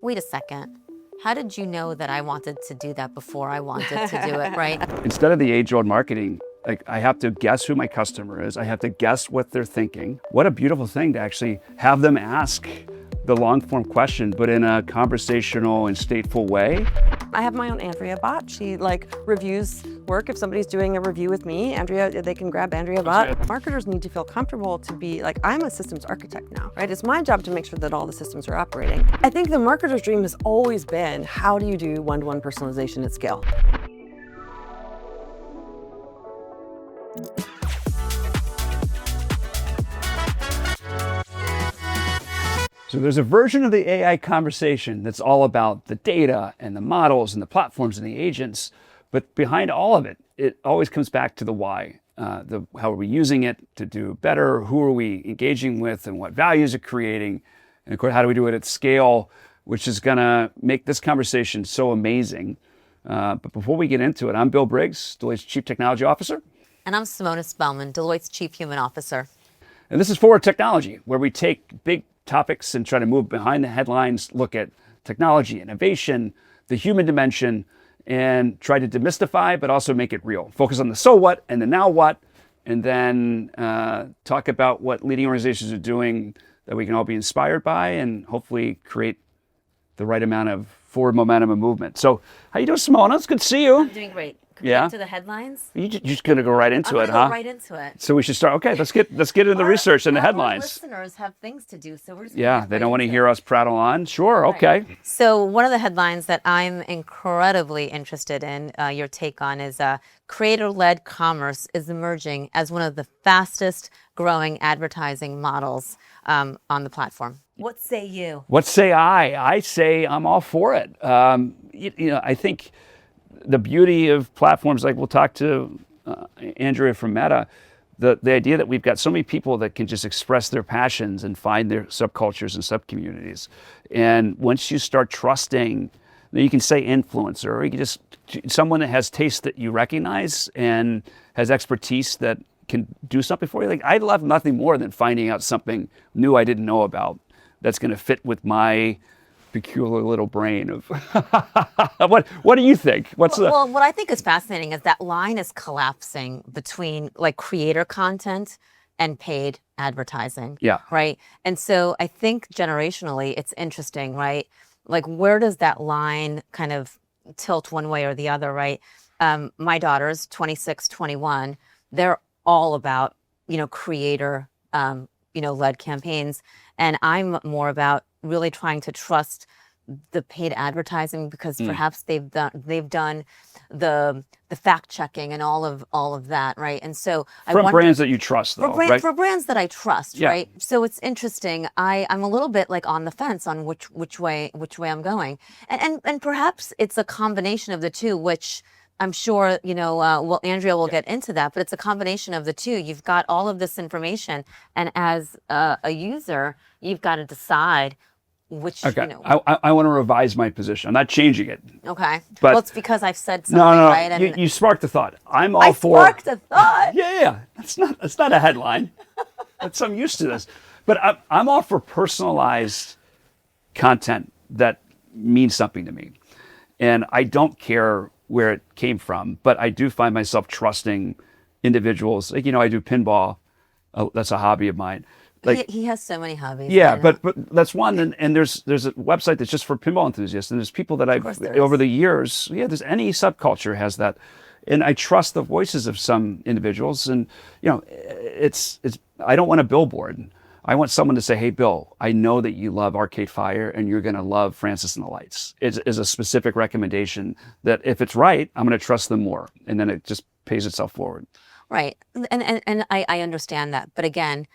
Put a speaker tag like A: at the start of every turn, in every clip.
A: wait a second. How did you know that I wanted to do that before I wanted to do it, right?
B: Instead of the age-old marketing, like I have to guess who my customer is. I have to guess what they're thinking. What a beautiful thing to actually have them ask the long-form question, but in a conversational and stateful way.
C: I have my own Andrea bot. She reviews work. If somebody's doing a review with me, Andrea, they can grab Andrea bot. Marketers need to feel comfortable to be I'm a systems architect now, right? It's my job to make sure that all the systems are operating. I think the marketer's dream has always been, how do you do one-to-one personalization at scale?
B: So there's a version of the AI conversation that's all about the data and the models and the platforms and the agents. But behind all of it, it always comes back to the why. How are we using it to do better? Who are we engaging with and what values are creating? And of course, how do we do it at scale, which is going to make this conversation so amazing. But before we get into it, I'm Bill Briggs, Deloitte's Chief Technology Officer.
A: And I'm Simona Spelman, Deloitte's Chief Human Officer.
B: And this is Forward Technology, where we take big topics and try to move behind the headlines, look at technology, innovation, the human dimension, and try to demystify, but also make it real. Focus on the so what and the now what, and then talk about what leading organizations are doing that we can all be inspired by and hopefully create the right amount of forward momentum and movement. So how you doing, Simona? It's good to see you.
A: I'm doing great. Compared to the headlines?
B: You're just going to go right into it, huh?
A: I'm going to go right into it.
B: So we should start. Okay, let's get into the research and the headlines.
A: Our listeners have things to do, so we're just
B: they don't want to hear us prattle on. Sure, okay.
A: So one of the headlines that I'm incredibly interested in your take on is creator-led commerce is emerging as one of the fastest growing advertising models on the platform. What say you?
B: What say I? I say I'm all for it. I think the beauty of platforms, like we'll talk to Andrea from Meta, the idea that we've got so many people that can just express their passions and find their subcultures and subcommunities. And once you start trusting, you can say influencer, or you can just someone that has taste that you recognize and has expertise that can do something for you. Like I'd love nothing more than finding out something new I didn't know about that's going to fit with my peculiar little brain of what do you think?
A: Well, what I think is fascinating is that line is collapsing between creator content and paid advertising.
B: Yeah.
A: Right. And so I think generationally it's interesting, right? Like where does that line kind of tilt one way or the other, right? My daughters, 26, 21, they're all about, creator, led campaigns. And I'm more about really trying to trust the paid advertising because perhaps they've done the fact checking and all of that, right? And so
B: from brands that you trust, though, right?
A: For brands that I trust, right? So it's interesting. I'm a little bit on the fence on which way I'm going, and perhaps it's a combination of the two, which I'm sure Andrea will get into that, but it's a combination of the two. You've got all of this information, and as a user, you've got to decide which.
B: Okay. I want to revise my position. I'm not changing it.
A: Okay.
B: But
A: well, it's because I've said something,
B: no.
A: right? And
B: you sparked a thought. I
A: sparked a thought.
B: Yeah. That's not a headline. I'm used to this. But I'm all for personalized content that means something to me, and I don't care where it came from, but I do find myself trusting individuals. I do pinball. That's a hobby of mine.
A: He has so many hobbies.
B: Yeah, but that's one. And there's a website that's just for pinball enthusiasts. And there's people that over the years, there's any subculture has that. And I trust the voices of some individuals. And, it's I don't want a billboard. I want someone to say, hey, Bill, I know that you love Arcade Fire and you're going to love Francis and the Lights. It's a specific recommendation that if it's right, I'm going to trust them more. And then it just pays itself forward.
A: Right. And I understand that. But again,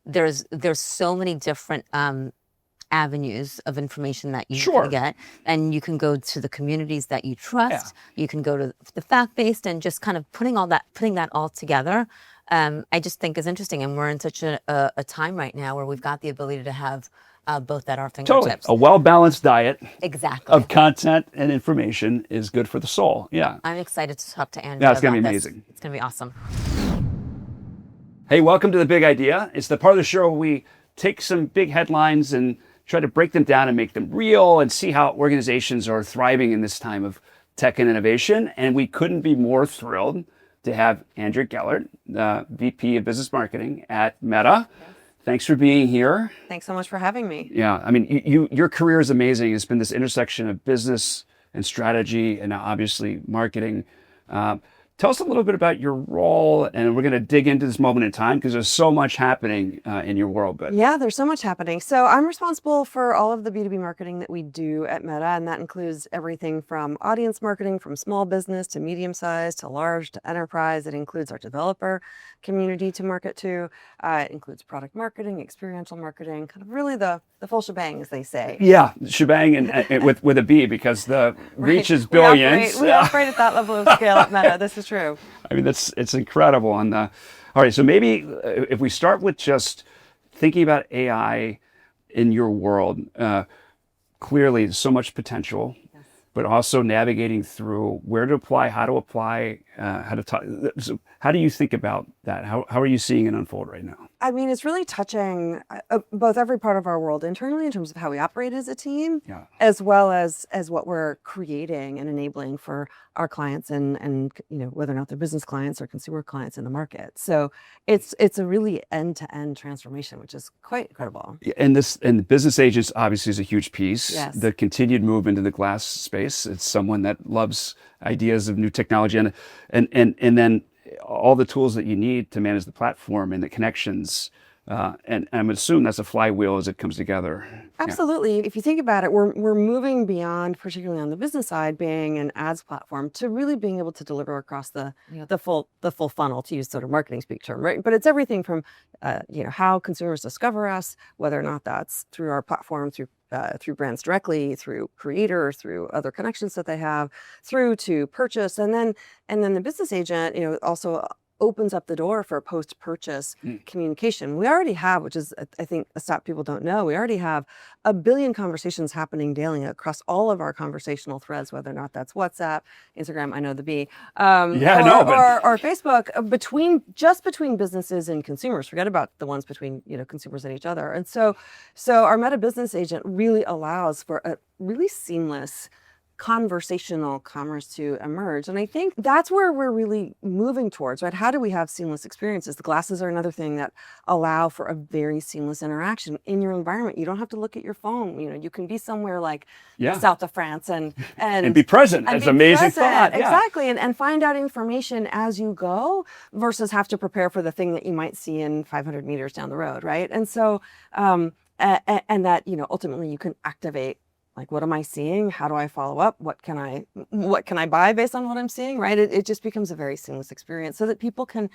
A: there's so many different avenues of information that you can get. And you can go to the communities that you trust. Yeah. You can go to the fact-based and just kind of putting that all together. I just think is interesting. And we're in such a time right now where we've got the ability to have both at our fingertips.
B: Totally. A well-balanced diet
A: of
B: content and information is good for the soul. Yeah.
A: I'm excited to talk to Andrea.
B: Yeah, it's going to be amazing.
A: It's going to be awesome.
B: Hey, welcome to The Big Idea. It's the part of the show where we take some big headlines and try to break them down and make them real and see how organizations are thriving in this time of tech and innovation. And we couldn't be more thrilled to have Andrea Gellert, the VP of Business Marketing at Meta. Yes. Thanks for being here.
C: Thanks so much for having me.
B: Yeah, I mean, your career is amazing. It's been this intersection of business and strategy and now obviously marketing. Tell us a little bit about your role, and we're going to dig into this moment in time because there's so much happening in your world. But
C: yeah, there's so much happening. So I'm responsible for all of the B2B marketing that we do at Meta, and that includes everything from audience marketing, from small business to medium size to large to enterprise. It includes our developer community to market to. It includes product marketing, experiential marketing, kind of really the full shebang, as they say.
B: Yeah, shebang and with a B, because the reach is billions.
C: We operate at that level of scale at Meta. This is true.
B: I mean, it's incredible. And all right, so maybe if we start with just thinking about AI in your world, clearly there's so much potential, yes, but also navigating through where to apply, how to apply, how to talk. So how do you think about that? How are you seeing it unfold right now?
C: I mean, it's really touching both every part of our world internally in terms of how we operate as a team, yeah, as well as what we're creating and enabling for our clients and whether or not they're business clients or consumer clients in the market. So it's a really end-to-end transformation, which is quite incredible.
B: And business agents obviously is a huge piece.
C: Yes.
B: The continued move into the glass space. It's someone that loves ideas of new technology and then all the tools that you need to manage the platform and the connections. And I'm going to assume that's a flywheel as it comes together.
C: Absolutely. Yeah. If you think about it, we're moving beyond, particularly on the business side, being an ads platform to really being able to deliver across the full funnel, to use sort of marketing speak term, right? But it's everything from how consumers discover us, whether or not that's through our platform, through brands directly, through creators, through other connections that they have, through to purchase, and then the business agent, also opens up the door for post-purchase communication. We already have, which is, I think, a stat people don't know, we already have 1 billion conversations happening daily across all of our conversational threads, whether or not that's WhatsApp, Instagram, I know the B, or Facebook, between businesses and consumers. Forget about the ones between consumers and each other. And so our Meta Business Agent really allows for a really seamless conversational commerce to emerge. And I think that's where we're really moving towards, right? How do we have seamless experiences? The glasses are another thing that allow for a very seamless interaction in your environment. You don't have to look at your phone. You can be somewhere like the south of France and
B: be present. That's an amazing thought.
C: Yeah. Exactly. And find out information as you go versus have to prepare for the thing that you might see in 500 meters down the road, right? And so, and that, ultimately you can activate, like, what am I seeing? How do I follow up? What can I buy based on what I'm seeing, right? It just becomes a very seamless experience so that people can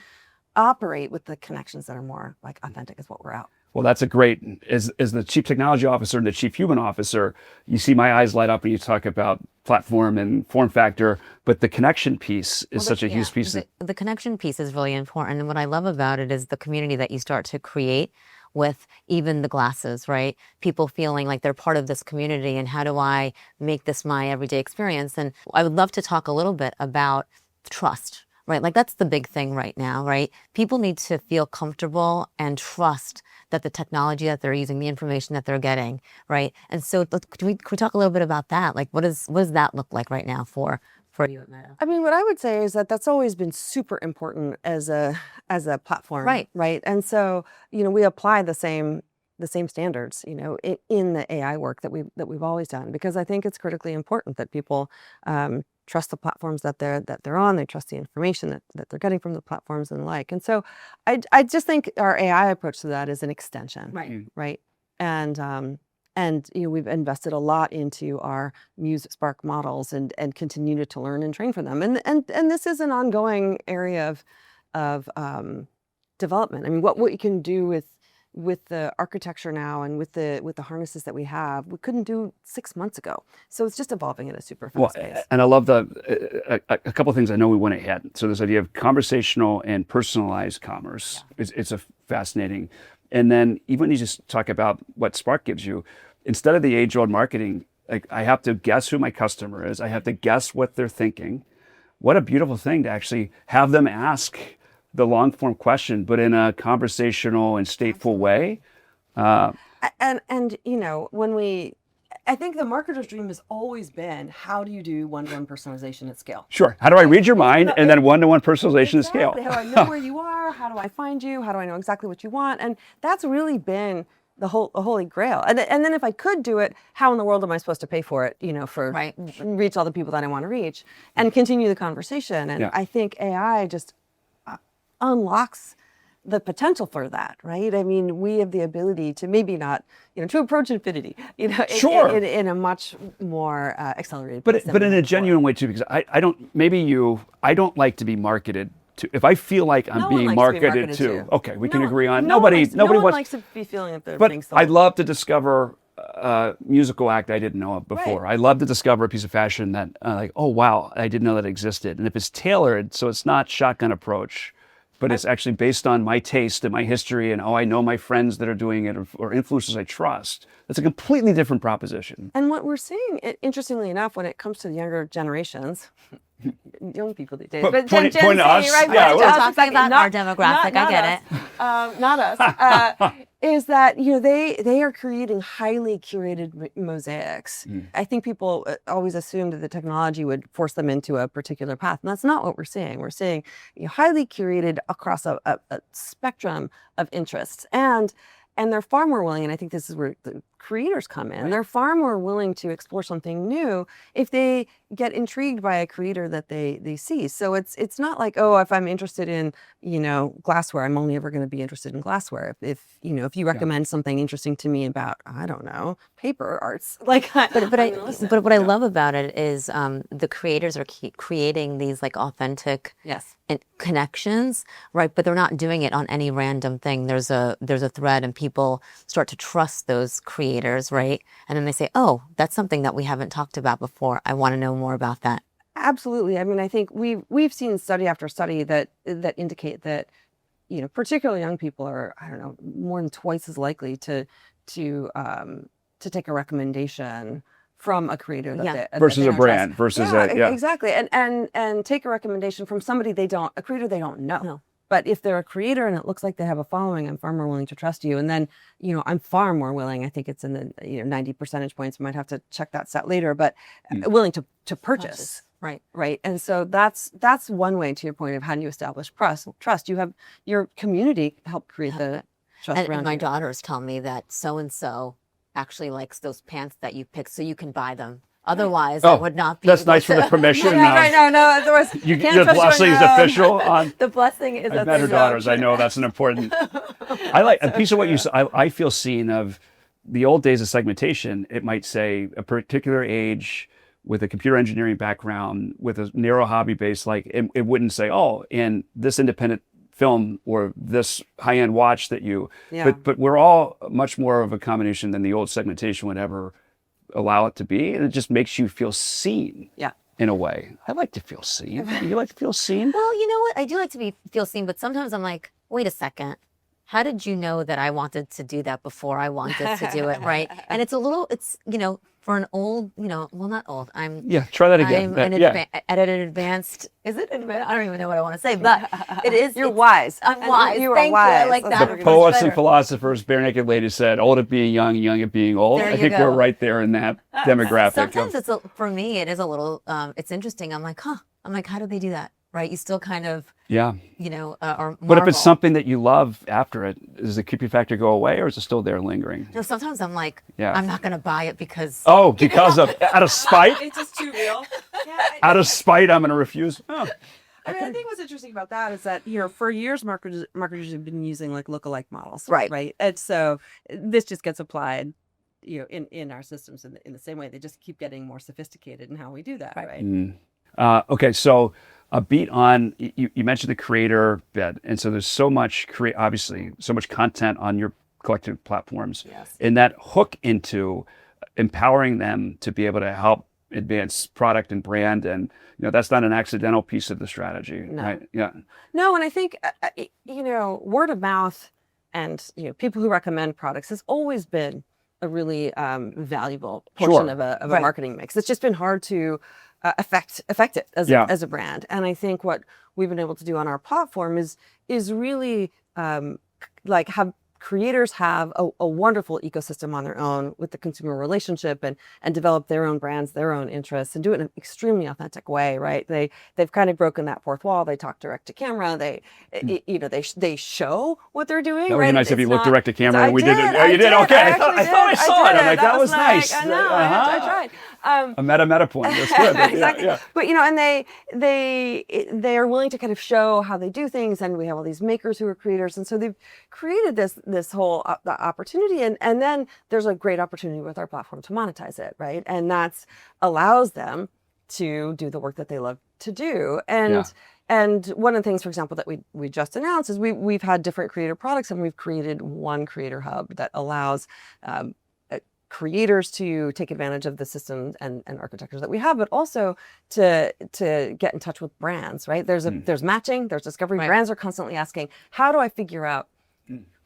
C: operate with the connections that are more like authentic is what we're at.
B: Well, that's a great, as the chief technology officer and the chief human officer, you see my eyes light up when you talk about platform and form factor, but the connection piece is such a huge piece.
A: The connection piece is really important. And what I love about it is the community that you start to create with even the glasses, right? People feeling like they're part of this community, and how do I make this my everyday experience? And I would love to talk a little bit about trust, right? Like, that's the big thing right now, right? People need to feel comfortable and trust that the technology that they're using, the information that they're getting, right? And so can we talk a little bit about that? Like, what does that look like right now for you at Meta?
C: I mean, what I would say is that that's always been super important as a platform, right? And so, we apply the same standards, in the AI work that we've always done, because I think it's critically important that people trust the platforms that they're on. They trust the information that they're getting from the platforms and the like. And so, I just think our AI approach to that is an extension, right? And we've invested a lot into our Muse Spark models and continue to learn and train for them. And this is an ongoing area of development. I mean, what you can do with the architecture now and with the harnesses that we have, we couldn't do 6 months ago. So it's just evolving at a super fast pace.
B: And I love a couple of things I know we want to hit. So this idea of conversational and personalized commerce, it's a fascinating. And then even when you just talk about what Spark gives you, instead of the age-old marketing, like, I have to guess who my customer is. I have to guess what they're thinking. What a beautiful thing to actually have them ask the long-form question, but in a conversational and stateful way.
C: And you know, I think the marketer's dream has always been, how do you do one-to-one personalization at scale?
B: Sure. How do I read your mind and then one-to-one personalization at scale?
C: How do I know where you are? How do I find you? How do I know exactly what you want? And that's really been the holy grail. And then if I could do it, how in the world am I supposed to pay for it? You know, reach all the people that I want to reach and continue the conversation. And I think AI just unlocks the potential for that, right? I mean, we have the ability to maybe not, you know, to approach infinity, you know, in a much more accelerated pace.
B: But in a genuine way too, because I don't like to be marketed to. If I feel like I'm being marketed to, okay, we can agree on. Nobody
C: likes to be feeling that they're being sold.
B: I'd love to discover a musical act I didn't know of before. Right. I love to discover a piece of fashion that, like, oh wow, I didn't know that existed. And if it's tailored, so it's not shotgun approach, but it's actually based on my taste and my history and, I know my friends that are doing it or influencers I trust. That's a completely different proposition.
C: And what we're seeing, interestingly enough, when it comes to the younger generations, young people these days, but Gen Z,
B: us,
C: right?
A: Yeah, we're talking about our demographic. I get it.
C: Not us. Is that, you know, they are creating highly curated mosaics. I think people always assumed that the technology would force them into a particular path, and that's not what we're seeing. We're seeing, you know, highly curated across a spectrum of interests, and they're far more willing, and I think this is where the creators come in. Right. They're far more willing to explore something new if they get intrigued by a creator that they see. So it's not like, oh, if I'm interested in, you know, glassware, I'm only ever going to be interested in glassware. If you recommend something interesting to me about, I don't know, paper arts, like.
A: But what I love about it is the creators are creating these like authentic connections, right? But they're not doing it on any random thing. There's a thread, and people start to trust those creators, right? And then they say, oh, that's something that we haven't talked about before. I want to know more about that.
C: Absolutely. I mean, I think we've seen study after study that indicate that, you know, particularly young people are, I don't know, more than twice as likely to take a recommendation from a creator
B: versus a brand versus
C: exactly, and take a recommendation from somebody a creator they don't know. No. But if they're a creator and it looks like they have a following, I'm far more willing to trust you. And then, you know, I'm far more willing, I think it's in the 90 percentage points, we might have to check that stat later, but willing to purchase. Right. And so that's one way, to your point, of how do you establish trust. You have your community help create the trust around you.
A: My daughters tell me that so-and-so actually likes those pants that you picked, so you can buy them. Otherwise, I would not be.
B: That's nice for the permission.
C: No.
B: Your blessing is official.
C: The blessing is.
B: I've met her daughters. I know that's an important. I like a piece of what you said. I feel seen of the old days of segmentation. It might say a particular age with a computer engineering background with a narrow hobby base. Like it wouldn't say, oh, and this independent film or this high-end watch that you. Yeah. But we're all much more of a combination than the old segmentation would ever allow it to be, and it just makes you feel seen. Yeah. In a way, I like to feel seen. Do you like to feel seen?
A: Well, you know what? I do like to feel seen, but sometimes I'm like, wait a second. How did you know that I wanted to do that before I wanted to do it, right? And it's you know, for an old, you know, well, not old.
B: Try that again.
A: I'm at an advanced. Is it advanced? I don't even know what I want to say, but it is.
C: You're wise.
A: I'm wise.
C: You are wise.
A: I like that.
B: The poets and philosophers, bare naked lady said, "Old at being young, young at being old." I think we're right there in that demographic.
A: Sometimes for me, it is a little. It's interesting. I'm like, how do they do that? Right? You still kind of, you know, or marvel.
B: But if it's something that you love after it, does the creepy factor go away, or is it still there lingering?
A: No, sometimes I'm like, I'm not going to buy it because.
B: Oh, because of out of spite.
C: It's just too real.
B: Out of spite, I'm going to refuse. Oh.
C: I mean, I think what's interesting about that is that, you know, for years, marketers have been using like lookalike models, right? And so this just gets applied, you know, in our systems in the same way. They just keep getting more sophisticated in how we do that, right?
B: Mm. Okay, so a beat on, you mentioned the creator bit, and so there's so much obviously so much content on your collective platforms, and that hook into empowering them to be able to help advance product and brand, and you know that's not an accidental piece of the strategy, right? Yeah.
C: No, and I think you know, word of mouth and, you know, people who recommend products has always been a really valuable portion of a marketing mix. It's just been hard to affect it as a brand. And I think what we've been able to do on our platform is really like have creators have a wonderful ecosystem on their own with the consumer relationship and develop their own brands, their own interests, and do it in an extremely authentic way, right? They've kind of broken that fourth wall. They talk direct to camera. They show what they're doing.
B: That would
C: right?
B: be nice if you looked direct to camera and we
C: did.
B: did it. Oh, you did? Okay. I thought I saw it. I'm like, that was nice.
C: I know. I tried.
B: A meta point. That's good.
C: Exactly.
B: Yeah.
C: But and they are willing to kind of show how they do things, and we have all these makers who are creators, and so they've created this whole opportunity, and then there's a great opportunity with our platform to monetize it, right? And that's allows them to do the work that they love to do, and one of the things, for example, that we just announced is we've had different creator products, and we've created one creator hub that allows creators to take advantage of the systems and architectures that we have, but also to get in touch with brands, right? There's matching, there's discovery.
A: Right.
C: Brands are constantly asking, how do I figure out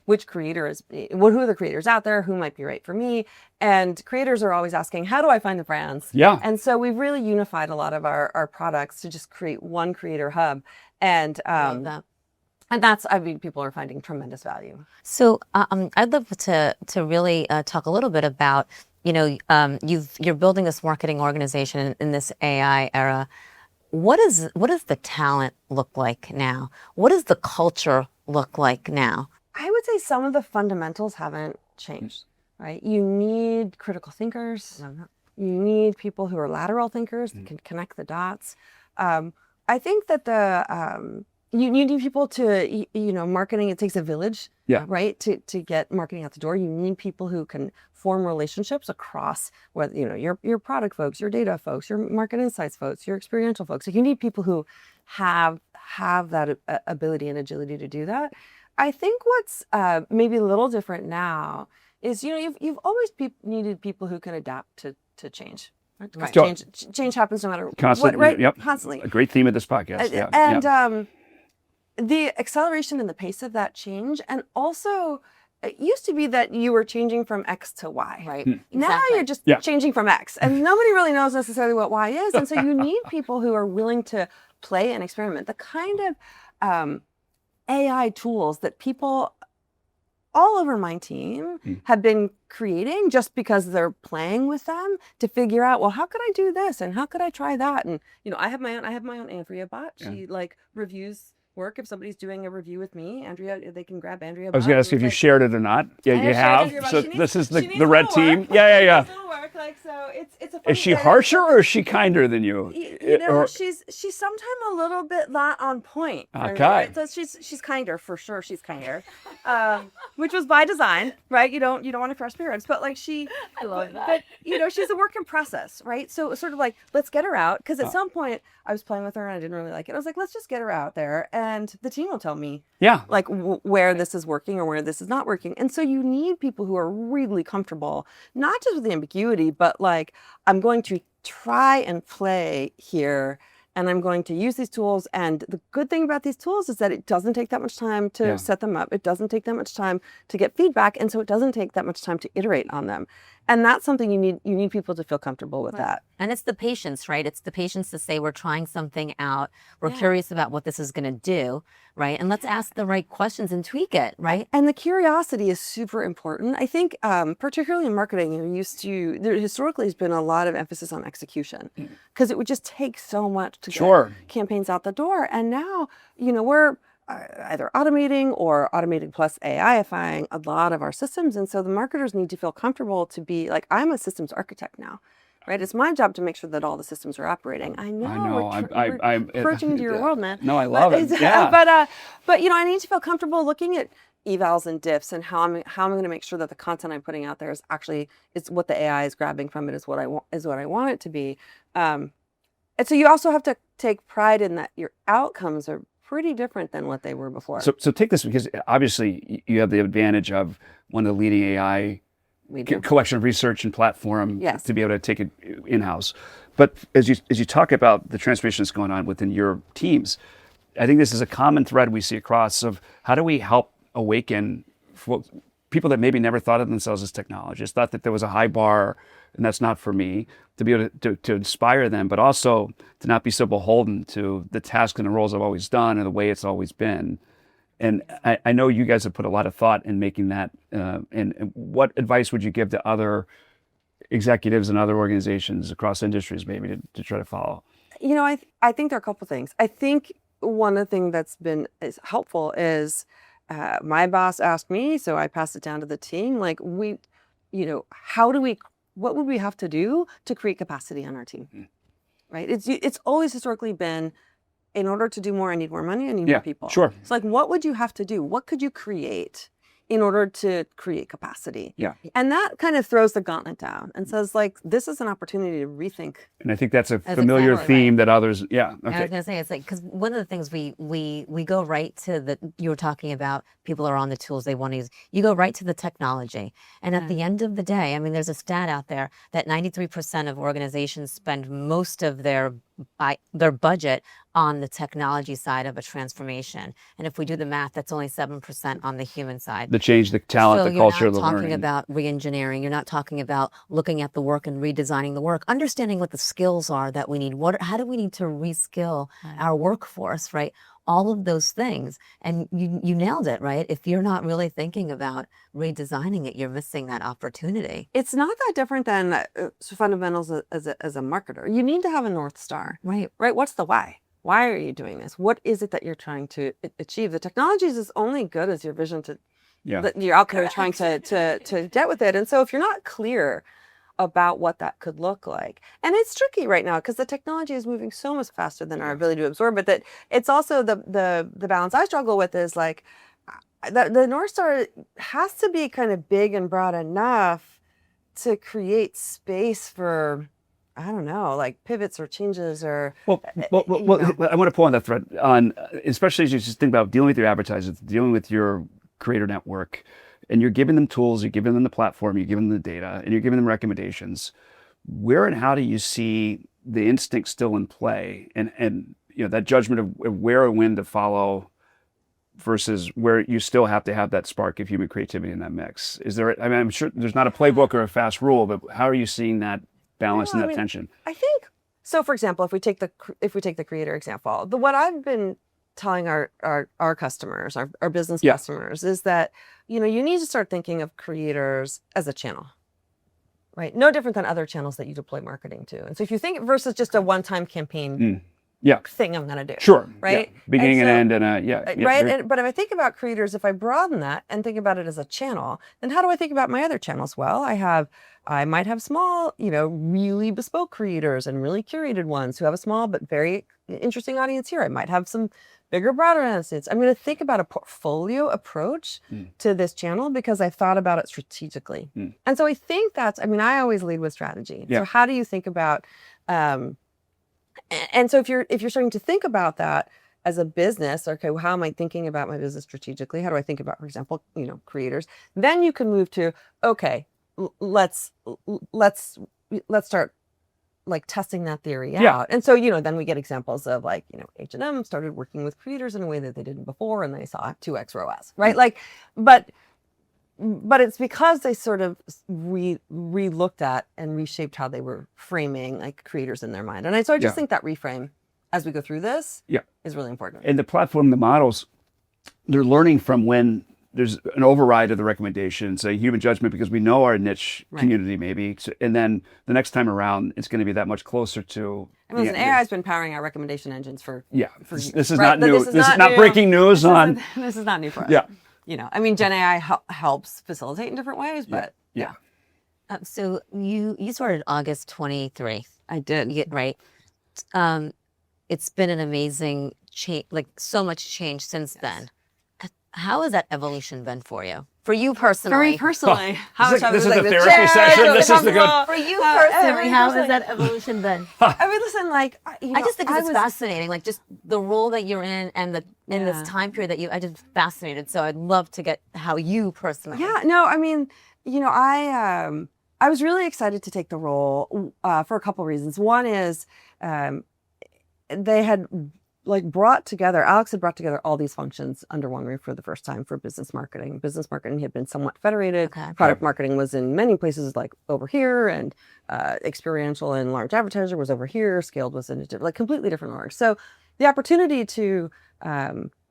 C: which creator who are the creators out there, who might be right for me? And creators are always asking, how do I find the brands?
B: Yeah.
C: And so we've really unified a lot of our products to just create one creator hub. And
A: Love that.
C: and that's, I mean, people are finding tremendous value.
A: So I'd love to really talk a little bit about, you're building this marketing organization in this AI era. What does the talent look like now? What does the culture look like now?
C: I would say some of the fundamentals haven't changed, right? You need critical thinkers. You need people who are lateral thinkers that can connect the dots. I think that you need people to, marketing, it takes a village, right? To get marketing out the door. You need people who can form relationships across, whether, your product folks, your data folks, your market insights folks, your experiential folks. So you need people who have that ability and agility to do that. I think what's maybe a little different now is, you've always needed people who can adapt to change. Right. Change happens no matter
B: Constantly,
C: what, right?
B: Yep.
C: Constantly.
B: A great theme of this podcast.
C: The acceleration and the pace of that change, and also it used to be that you were changing from X to Y.
A: Right.
C: Now
A: Exactly.
C: you're just changing from X, and nobody really knows necessarily what Y is. And so you need people who are willing to play and experiment. The kind of AI tools that people all over my team have been creating just because they're playing with them to figure out, well, how could I do this and how could I try that? And I have my own Andrea bot. She reviews work. If somebody's doing a review with me, Andrea, they can grab Andrea.
B: I was going to ask if you shared it or not. Yeah, you have. So this is the red team. Yeah.
C: So it's a.
B: Is she harsher or is she kinder than you?
C: She's sometimes a little bit not on point.
B: Okay.
C: Right? So she's kinder for sure. She's kinder, which was by design, right? You don't want to crush parents, but I love that. But she's a work in process, right? So it's sort of like, let's get her out, because at some point I was playing with her and I didn't really like it. I was like, let's just get her out there, and the team will tell me, where this is working or where this is not working. And so you need people who are really comfortable, not just with the ambiguity, but like, I'm going to try and play here, and I'm going to use these tools. And the good thing about these tools is that it doesn't take that much time to set them up. It doesn't take that much time to get feedback. And so it doesn't take that much time to iterate on them. And that's something you need people to feel comfortable with that.
A: And it's the patience, right? It's the patience to say, we're trying something out. We're curious about what this is going to do, right? And let's ask the right questions and tweak it, right?
C: And the curiosity is super important. I think, particularly in marketing, there historically has been a lot of emphasis on execution, because it would just take so much to get campaigns out the door. And now, we're either automating or automating plus AIifying a lot of our systems. And so the marketers need to feel comfortable to be like, I'm a systems architect now, right? It's my job to make sure that all the systems are operating. I know. I'm approaching into your world, man.
B: No, I love it.
C: Yeah. But I need to feel comfortable looking at evals and diffs and how I'm going to make sure that the content I'm putting out there is what the AI is grabbing from it is what I want it to be. And so you also have to take pride in that your outcomes are pretty different than what they were before.
B: So take this, because obviously you have the advantage of one of the leading AI collection of research and platform to be able to take it in-house. But as you talk about the transformation that's going on within your teams, I think this is a common thread we see across of how do we help awaken people that maybe never thought of themselves as technologists, thought that there was a high bar and that's not for me, to be able to inspire them, but also to not be so beholden to the tasks and the roles I've always done and the way it's always been. And I know you guys have put a lot of thought in making that. And what advice would you give to other executives and other organizations across industries maybe to try to follow?
C: I think there are a couple things. I think one of the things that's been helpful is my boss asked me, so I passed it down to the team. Like what would we have to do to create capacity on our team? Right? It's always historically been, in order to do more, I need more money, I need more people.
B: Sure.
C: It's like, what would you have to do? What could you create in order to create capacity?
B: Yeah.
C: And that kind of throws the gauntlet down and says, like, this is an opportunity to rethink.
B: And I think that's a familiar theme that others, okay.
A: I was going to say, it's like, because one of the things we go right to you were talking about, people are on the tools they want to use. You go right to the technology. And at the end of the day, I mean, there's a stat out there that 93% of organizations spend most of their budget on the technology side of a transformation. And if we do the math, that's only 7% on the human side.
B: The change, the talent, the culture, the learning.
A: You're not talking about re-engineering. You're not talking about looking at the work and redesigning the work, understanding what the skills are that we need. How do we need to reskill our workforce, right? All of those things. And you nailed it, right? If you're not really thinking about redesigning it, you're missing that opportunity.
C: It's not that different than fundamentals as a marketer. You need to have a North Star.
A: Right.
C: Right? What's the why? Why are you doing this? What is it that you're trying to achieve? The technology is only good as your vision that you're out there trying to get with it. And so if you're not clear about what that could look like, and it's tricky right now because the technology is moving so much faster than our ability to absorb it, that it's also the balance I struggle with is like the North Star has to be kind of big and broad enough to create space for, I don't know, like pivots or changes or.
B: Well, I want to pull on that thread especially as you just think about dealing with your advertisers, dealing with your creator network, and you're giving them tools, you're giving them the platform, you're giving them the data, and you're giving them recommendations. Where and how do you see the instinct still in play, and that judgment of where or when to follow versus where you still have to have that spark of human creativity in that mix? Is there? I mean, I'm sure there's not a playbook or a fast rule, but how are you seeing that balance and that tension?
C: I think so. For example, if we take the creator example, what I've been telling our customers, our business customers, is that you need to start thinking of creators as a channel, right? No different than other channels that you deploy marketing to. And so if you think versus just a one-time campaign thing I'm going to do.
B: Sure.
C: Right.
B: Yeah. Beginning and end and
C: right. But if I think about creators, if I broaden that and think about it as a channel, then how do I think about my other channels? Well, I might have small, really bespoke creators and really curated ones who have a small but very interesting audience here. I might have some bigger, broader audiences. I'm going to think about a portfolio approach to this channel because I've thought about it strategically. And so I think I always lead with strategy. So how do you think about, and so if you're starting to think about that as a business, okay, well, how am I thinking about my business strategically? How do I think about, for example, creators? Then you can move to, okay, let's start like testing that theory out. And so, then we get examples of like, H&M started working with creators in a way that they didn't before, and they saw 2x ROAS, right? Like, but it's because they sort of re-looked at and reshaped how they were framing like creators in their mind. And so I just think that reframe as we go through this is really important.
B: And the platform, the models, they're learning from when there's an override of the recommendations, a human judgment, because we know our niche community maybe. So, and then the next time around, it's going to be that much closer to.
C: AI has been powering our recommendation engines for
B: this is not new. This is not breaking news on.
C: This is not new for us. Gen AI helps facilitate in different ways, but
A: so you started August 23.
C: I did.
A: Right. It's been an amazing change, like so much change since then. How has that evolution been for you? For you personally?
C: Very personally.
B: This is the therapy session. This is the good.
A: For you personally, how has that evolution been?
C: I mean, listen, like,
A: I just think it's fascinating, like just the role that you're in and in this time period that I just fascinated. So I'd love to get how you personally.
C: Yeah, no, I mean, I was really excited to take the role for a couple reasons. One is they had Alex had brought together all these functions under one roof for the first time for business marketing. Business marketing had been somewhat federated. Okay. Product marketing was in many places like over here, and experiential and large advertiser was over here. Scaled was in completely different orgs. So the opportunity to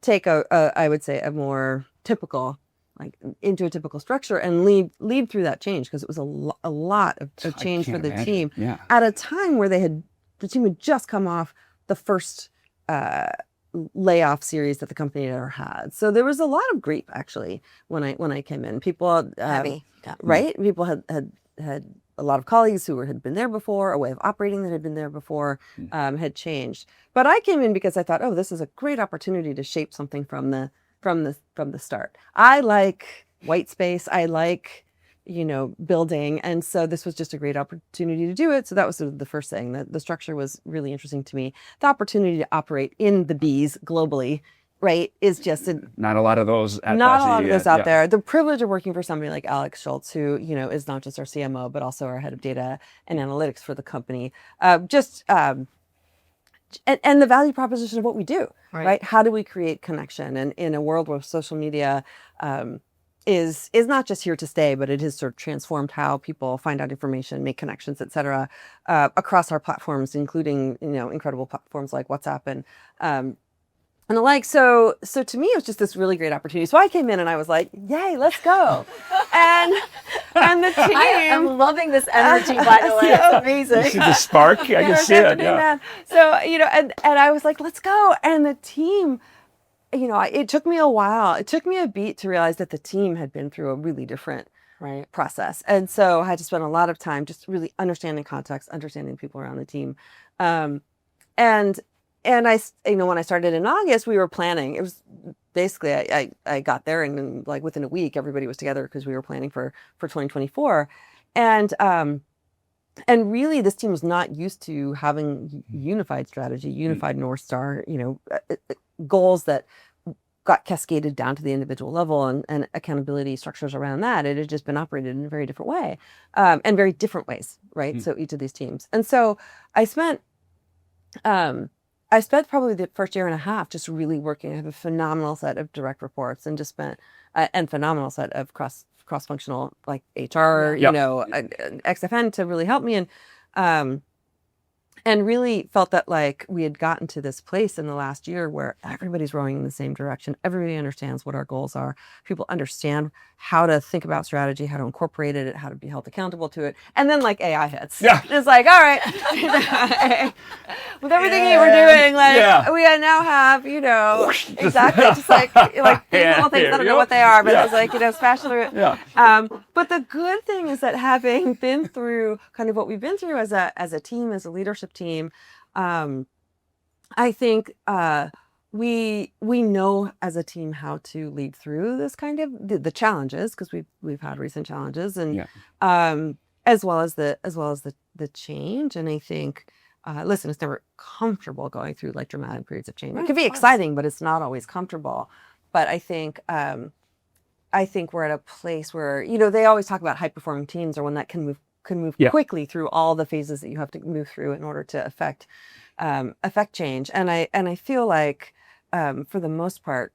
C: take I would say a more typical, like into a typical structure and lead through that change, because it was a lot of change for the team at a time where the team had just come off the first layoff series that the company had ever had. So there was a lot of grief actually when I came in. People
A: Heavy.
C: right? People had a lot of colleagues who had been there before, a way of operating that had been there before, had changed. But I came in because I thought, oh, this is a great opportunity to shape something from the start. I like white space. I like, building. And so this was just a great opportunity to do it. So that was sort of the first thing. The structure was really interesting to me. The opportunity to operate in the bees globally, right, is just
B: not a lot of those
C: out there. The privilege of working for somebody like Alex Schultz, who, is not just our CMO, but also our head of data and analytics for the company. And the value proposition of what we do, right? How do we create connection? And in a world where social media is not just here to stay, but it has sort of transformed how people find out information, make connections, et cetera, across our platforms, including, incredible platforms like WhatsApp and the like. So to me, it was just this really great opportunity. So I came in and I was like, yay, let's go. and the team.
A: I'm loving this energy, by the way. It's amazing.
B: You see the spark? I can see it. Yeah.
C: So, and I was like, let's go. And the team, it took me a while. It took me a beat to realize that the team had been through a really different process. And so I had to spend a lot of time just really understanding context, understanding people around the team. And I, when I started in August, we were planning. It was basically, I got there and then, like within a week, everybody was together because we were planning for 2024. And really this team was not used to having unified strategy, unified North Star, goals that got cascaded down to the individual level and accountability structures around that. It had just been operated in a very different way, and very different ways, right? So each of these teams. And so I spent probably the first year and a half just really working. I have a phenomenal set of direct reports and just spent and phenomenal set of cross-functional like HR, XFN to really help me and really felt that like we had gotten to this place in the last year where everybody's rowing in the same direction. Everybody understands what our goals are. People understand how to think about strategy, how to incorporate it, how to be held accountable to it. And then like AI hits. Yeah. It's like, all right, with everything you were doing, like we now have, exactly, just like these little things, I don't know what they are, but it's like, smash through it. Yeah. But the good thing is that having been through kind of what we've been through as a team, as a leadership team, I think we know as a team how to lead through this kind of the challenges, because we've had recent challenges, and as well as the change. And I think listen, it's never comfortable going through like dramatic periods of change. It can be exciting, but it's not always comfortable. But I think we're at a place where they always talk about high performing teams, or one that can move quickly through all the phases that you have to move through in order to affect change. And I feel like for the most part,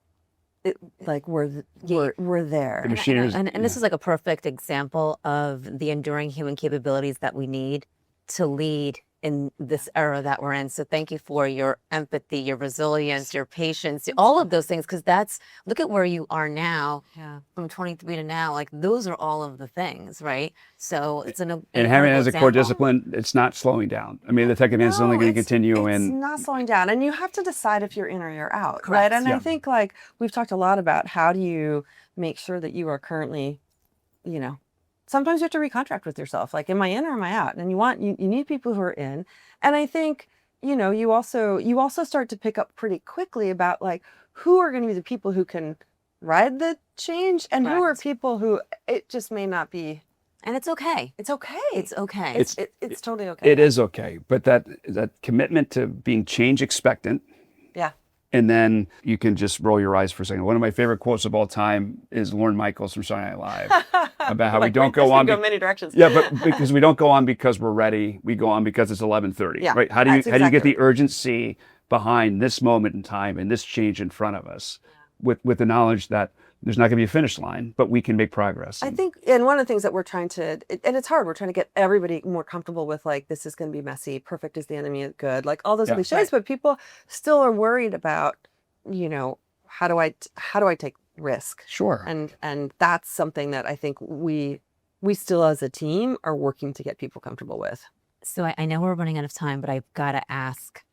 C: we're there.
A: And this is like a perfect example of the enduring human capabilities that we need to lead in this era that we're in. So thank you for your empathy, your resilience, your patience, all of those things, because look at where you are now, from 23 to now. Like those are all of the things, right? So it's and
B: having it as a core discipline, it's not slowing down. I mean, the tech advance is only going to continue.
C: It's not slowing down, and you have to decide if you're in or you're out, right? And I think like we've talked a lot about how do you make sure that you are currently, sometimes you have to recontract with yourself. Like, am I in or am I out? And you need people who are in. And I think, you also start to pick up pretty quickly about like who are going to be the people who can ride the change, and who are people who it just may not be.
A: And it's okay.
C: It's okay.
A: It's okay.
C: It's totally okay.
B: It is okay. But that commitment to being change expectant.
C: Yeah.
B: And then you can just roll your eyes for a second. One of my favorite quotes of all time is Lorne Michaels from Saturday Night Live about how we don't go on.
C: Go many directions.
B: Yeah, but because we don't go on because we're ready. We go on because it's 11:30. Yeah, right. How do you get the urgency behind this moment in time and this change in front of us, with the knowledge that there's not going to be a finish line, but we can make progress.
C: I think, and one of the things that we're trying to, and it's hard, we're trying to get everybody more comfortable with like, this is going to be messy, perfect is the enemy of good, like all those cliches, but people still are worried about, how do I take risk?
B: Sure.
C: And that's something that I think we still as a team are working to get people comfortable with.
A: So I know we're running out of time, but I've got to ask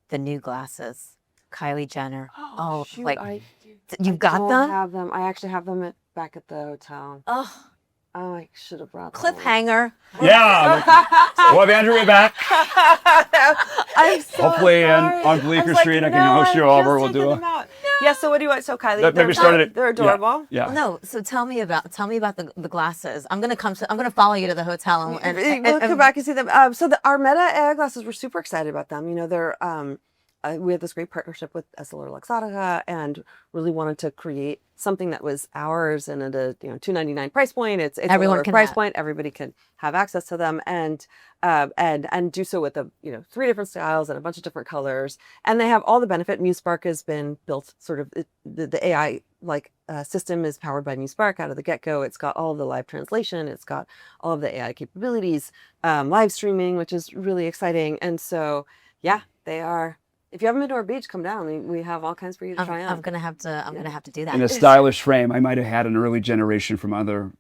A: the new glasses, Kylie Jenner.
C: Oh, shoot,
A: you've got
C: don't
A: them?
C: have them. I actually have them back at the hotel.
A: Oh,
C: I should have brought them.
A: cliffhanger.
B: Yeah. We'll have Andrea back.
C: I'm so
B: Hopefully
C: sorry.
B: on Bleecker
C: I
B: Street, I can host you over. We'll do
C: a. Yeah. So what do you want? So Kylie,
B: Maybe started it.
C: They're adorable.
B: Yeah.
A: No, so tell me about the glasses. I'm gonna follow you to the hotel and
C: We'll come back and see them. So our Meta AI glasses, we're super excited about them. You know, they're we have this great partnership with EssilorLuxottica and really wanted to create something that was ours and at a $299 price point. It's
A: Everyone
C: a lower
A: can
C: price
A: have.
C: point. Everybody can have access to them and do so with 3 different styles and a bunch of different colors. And they have all the benefit. MuseSpark has been built sort of the AI system is powered by MuseSpark out of the get-go. It's got all of the live translation. It's got all of the AI capabilities, live streaming, which is really exciting. And so, yeah, they are. If you haven't been to our beach, come down. We have all kinds for you to try on.
A: I'm gonna have to do that.
B: In a stylish frame, I might have had an early generation from other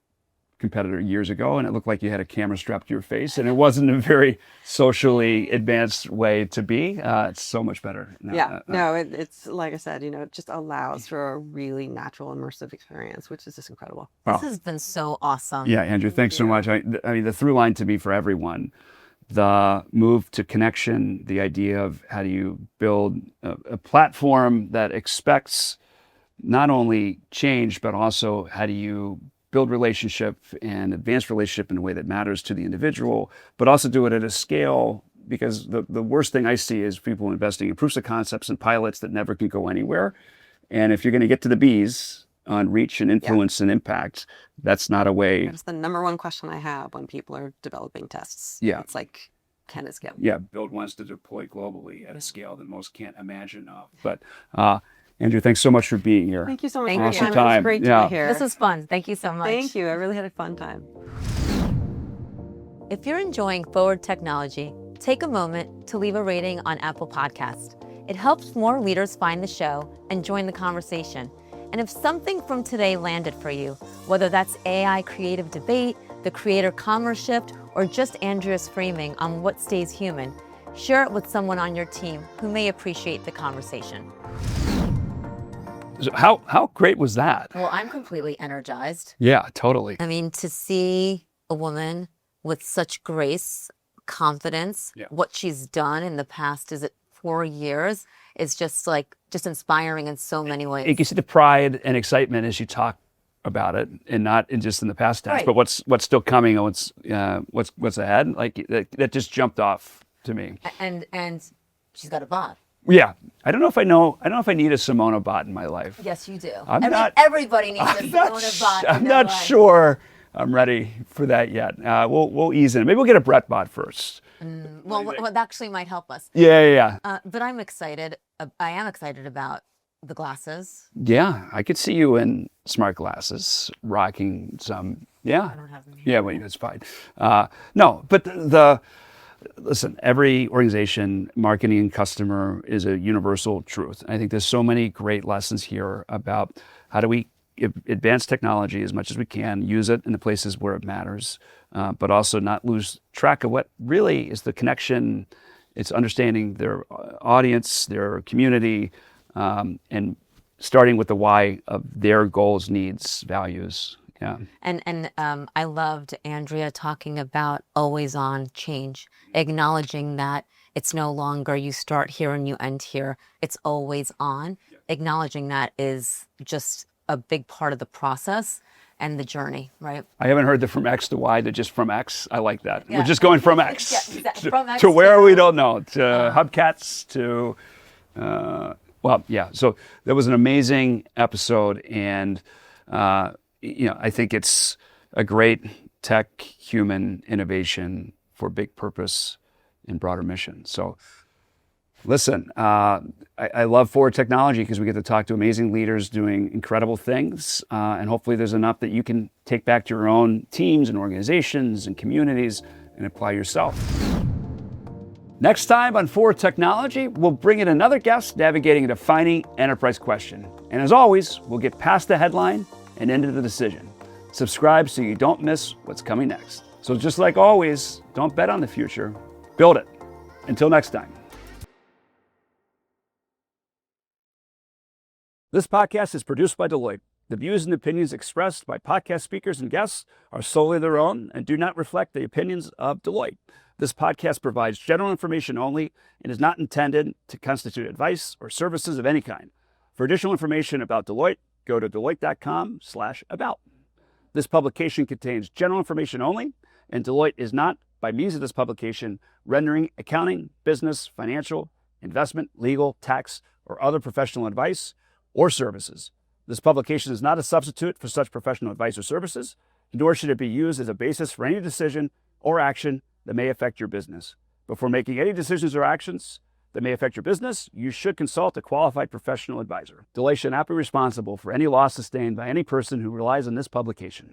B: competitor years ago, and it looked like you had a camera strapped to your face, and it wasn't a very socially advanced way to be. It's so much better.
C: It's like I said, it just allows for a really natural, immersive experience, which is just incredible.
A: This has been so awesome.
B: Yeah, Andrew, thanks so much. I mean, the through line to me for everyone, the move to connection, the idea of how do you build a platform that expects not only change, but also how do you build relationship and advance relationship in a way that matters to the individual, but also do it at a scale, because the worst thing I see is people investing in proofs of concepts and pilots that never can go anywhere. And if you're going to get to the B's on reach and influence and impact, that's not a way.
C: That's the number one question I have when people are developing tests.
B: Yeah.
C: It's like, can it scale?
B: Yeah, build ones to deploy globally at a scale that most can't imagine of. But Andrew, thanks so much for being here.
C: Thank you so much
A: Thank
C: for your
A: you.
C: time.
B: Awesome time.
C: It was great
B: Yeah.
C: to be here.
A: This was fun. Thank you so much.
C: Thank you. I really had a fun time.
A: If you're enjoying Forward Technology, take a moment to leave a rating on Apple Podcast. It helps more leaders find the show and join the conversation. And if something from today landed for you, whether that's AI creative debate, the creator commerce shift, or just Andrea's framing on what stays human, share it with someone on your team who may appreciate the conversation.
B: So how great was that?
A: Well, I'm completely energized.
B: Yeah, totally.
A: I mean, to see a woman with such grace, confidence, what she's done in the past, is it 4 years, is just inspiring in so many ways.
B: You can see the pride and excitement as you talk about it, and not just in the past tense,
A: Right.
B: but what's still coming and what's ahead. Like that just jumped off to me.
A: And she's got a bot.
B: Yeah, I don't know if I need a Simona bot in my life.
A: Yes, you do.
B: I'm
A: Everybody needs a
B: not,
A: Simona bot.
B: I'm not sure I'm ready for that yet. We'll ease in. Maybe we'll get a Brett bot first.
A: Well, what actually might help us.
B: Yeah.
A: But I'm excited. I am excited about the glasses.
B: Yeah, I could see you in smart glasses, rocking some. Yeah.
A: I don't have them here.
B: Yeah, wait, that's fine. No, but listen, every organization, marketing and customer is a universal truth. I think there's so many great lessons here about how do we advance technology as much as we can, use it in the places where it matters, but also not lose track of what really is the connection. It's understanding their audience, their community, and starting with the why of their goals, needs, values. Yeah.
A: And I loved Andrea talking about always on change, acknowledging that it's no longer you start here and you end here. It's always on. Yeah. Acknowledging that is just a big part of the process and the journey, right?
B: I haven't heard the from X to Y to just from X. I like that.
A: Yeah.
B: We're just going from X,
A: from X
B: to where we don't know, to hubcaps, to, So that was an amazing episode. And, I think it's a great tech human innovation for big purpose and broader mission. So listen, I love Forward Technology because we get to talk to amazing leaders doing incredible things. And hopefully there's enough that you can take back to your own teams and organizations and communities and apply yourself. Next time on Forward Technology, we'll bring in another guest navigating a defining enterprise question. And as always, we'll get past the headline and into the decision. Subscribe so you don't miss what's coming next. So just like always, don't bet on the future, build it. Until next time. This podcast is produced by Deloitte. The views and opinions expressed by podcast speakers and guests are solely their own and do not reflect the opinions of Deloitte. This podcast provides general information only and is not intended to constitute advice or services of any kind. For additional information about Deloitte, go to deloitte.com/about. This publication contains general information only, and Deloitte is not, by means of this publication, rendering accounting, business, financial, investment, legal, tax, or other professional advice or services. This publication is not a substitute for such professional advice or services, nor should it be used as a basis for any decision or action that may affect your business. Before making any decisions or actions that may affect your business, you should consult a qualified professional advisor. Deloitte should not be responsible for any loss sustained by any person who relies on this publication.